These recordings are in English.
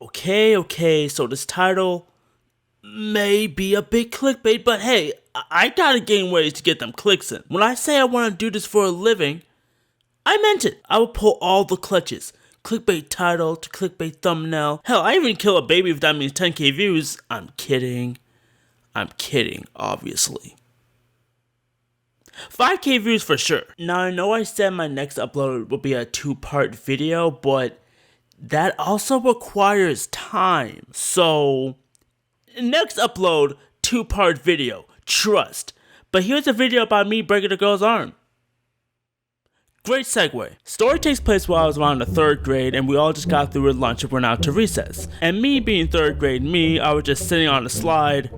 Okay, so this title may be a big clickbait, but hey, I gotta gain ways to get them clicks in. When I say I wanna do this for a living, I meant it. I will pull all the clutches. Clickbait title to clickbait thumbnail. Hell, I even kill a baby if that means 10k views. I'm kidding, obviously. 5k views for sure. Now I know I said my next upload will be a 2-part video, but that also requires time. So, next upload, 2-part video, trust. But here's a video about me breaking a girl's arm. Great segue. Story takes place while I was around the 3rd grade and we all just got through with lunch and went out to recess. And me being 3rd grade me, I was just sitting on the slide,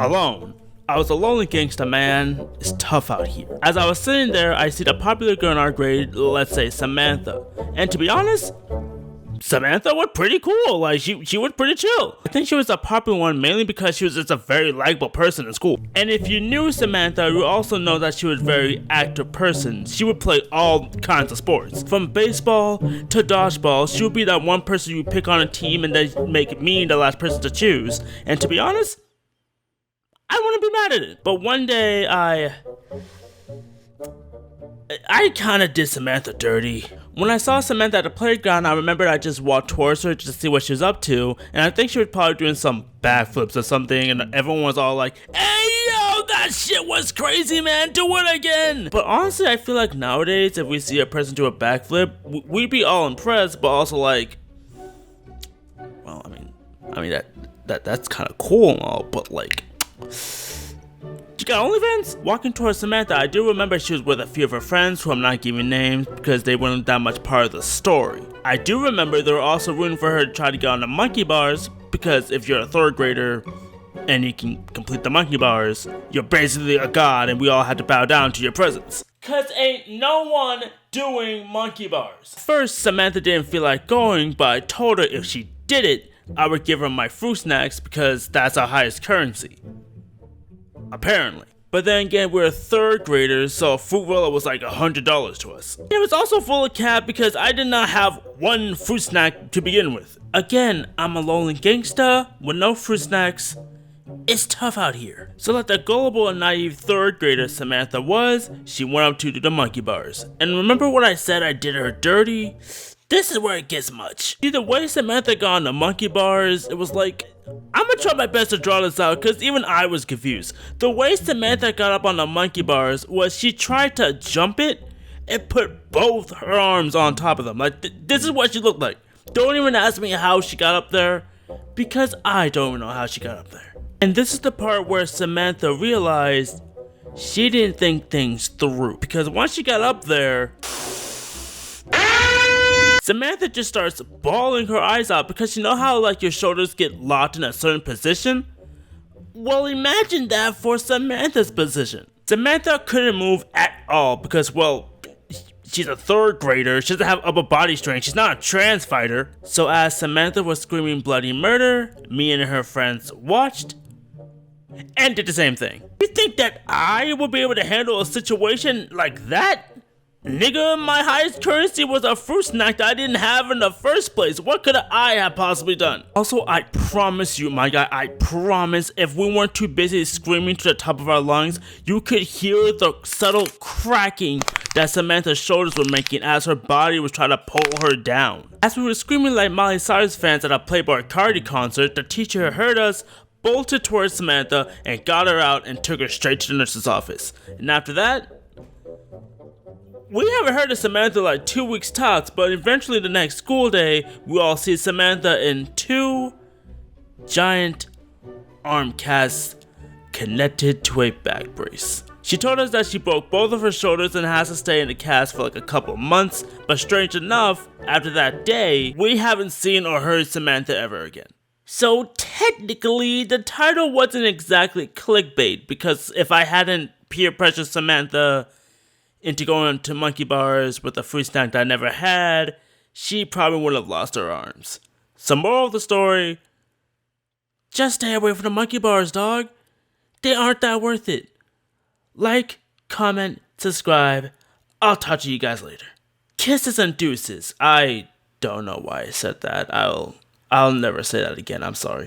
alone. I was a lonely gangsta, man. It's tough out here. As I was sitting there, I see the popular girl in our grade, let's say Samantha. And to be honest, Samantha was pretty cool. Like, she was pretty chill. I think she was a popular one mainly because she was just a very likable person in school. And if you knew Samantha, you also know that she was a very active person. She would play all kinds of sports. From baseball to dodgeball, she would be that one person you pick on a team and then make me the last person to choose. And to be honest, I wouldn't be mad at it. But one day, I kinda did Samantha dirty. When I saw Samantha at the playground, I remembered I just walked towards her just to see what she was up to, and I think she was probably doing some backflips or something, and everyone was all like, "Hey yo, that shit was crazy, man, do it again!" But honestly, I feel like nowadays, if we see a person do a backflip, we'd be all impressed, but also like, well, I mean that's kind of cool and all, but like, you got OnlyFans? Walking towards Samantha, I do remember she was with a few of her friends who I'm not giving names because they weren't that much part of the story. I do remember they were also rooting for her to try to get on the monkey bars because if you're a 3rd grader and you can complete the monkey bars, you're basically a god and we all had to bow down to your presence. Cause ain't no one doing monkey bars. First, Samantha didn't feel like going, but I told her if she did it, I would give her my fruit snacks because that's our highest currency. Apparently. But then again, we're 3rd graders, so a fruit roll was like $100 to us. It was also full of cap because I did not have one fruit snack to begin with. Again, I'm a lonely gangsta with no fruit snacks. It's tough out here. So like the gullible and naive 3rd grader Samantha was, she went up to do the monkey bars. And remember what I said I did her dirty? This is where it gets much. See, the way Samantha got on the monkey bars, it was like, I'm gonna try my best to draw this out because even I was confused. The way Samantha got up on the monkey bars was she tried to jump it and put both her arms on top of them. Like, this is what she looked like. Don't even ask me how she got up there because I don't even know how she got up there. And this is the part where Samantha realized she didn't think things through because once she got up there, Samantha just starts bawling her eyes out because you know how like your shoulders get locked in a certain position? Well, imagine that for Samantha's position. Samantha couldn't move at all because, well, she's a 3rd grader, she doesn't have upper body strength, she's not a trans fighter. So as Samantha was screaming bloody murder, me and her friends watched and did the same thing. You think that I would be able to handle a situation like that? Nigga, my highest currency was a fruit snack that I didn't have in the first place. What could I have possibly done? Also, I promise you, my guy, I promise, if we weren't too busy screaming to the top of our lungs, you could hear the subtle cracking that Samantha's shoulders were making as her body was trying to pull her down. As we were screaming like Miley Cyrus fans at a Playboi Carti concert, the teacher heard us, bolted towards Samantha, and got her out and took her straight to the nurse's office. And after that, we haven't heard of Samantha like 2 weeks tops, but eventually the next school day, we all see Samantha in 2 giant arm casts connected to a back brace. She told us that she broke both of her shoulders and has to stay in the cast for like a couple months, but strange enough, after that day, we haven't seen or heard Samantha ever again. So technically, the title wasn't exactly clickbait, because if I hadn't peer pressured Samantha into going to monkey bars with a fruit snack that I never had, she probably would have lost her arms. So moral of the story, just stay away from the monkey bars, dog. They aren't that worth it. Like, comment, subscribe. I'll talk to you guys later. Kisses and deuces. I don't know why I said that. I'll I'll never say that again. I'm sorry.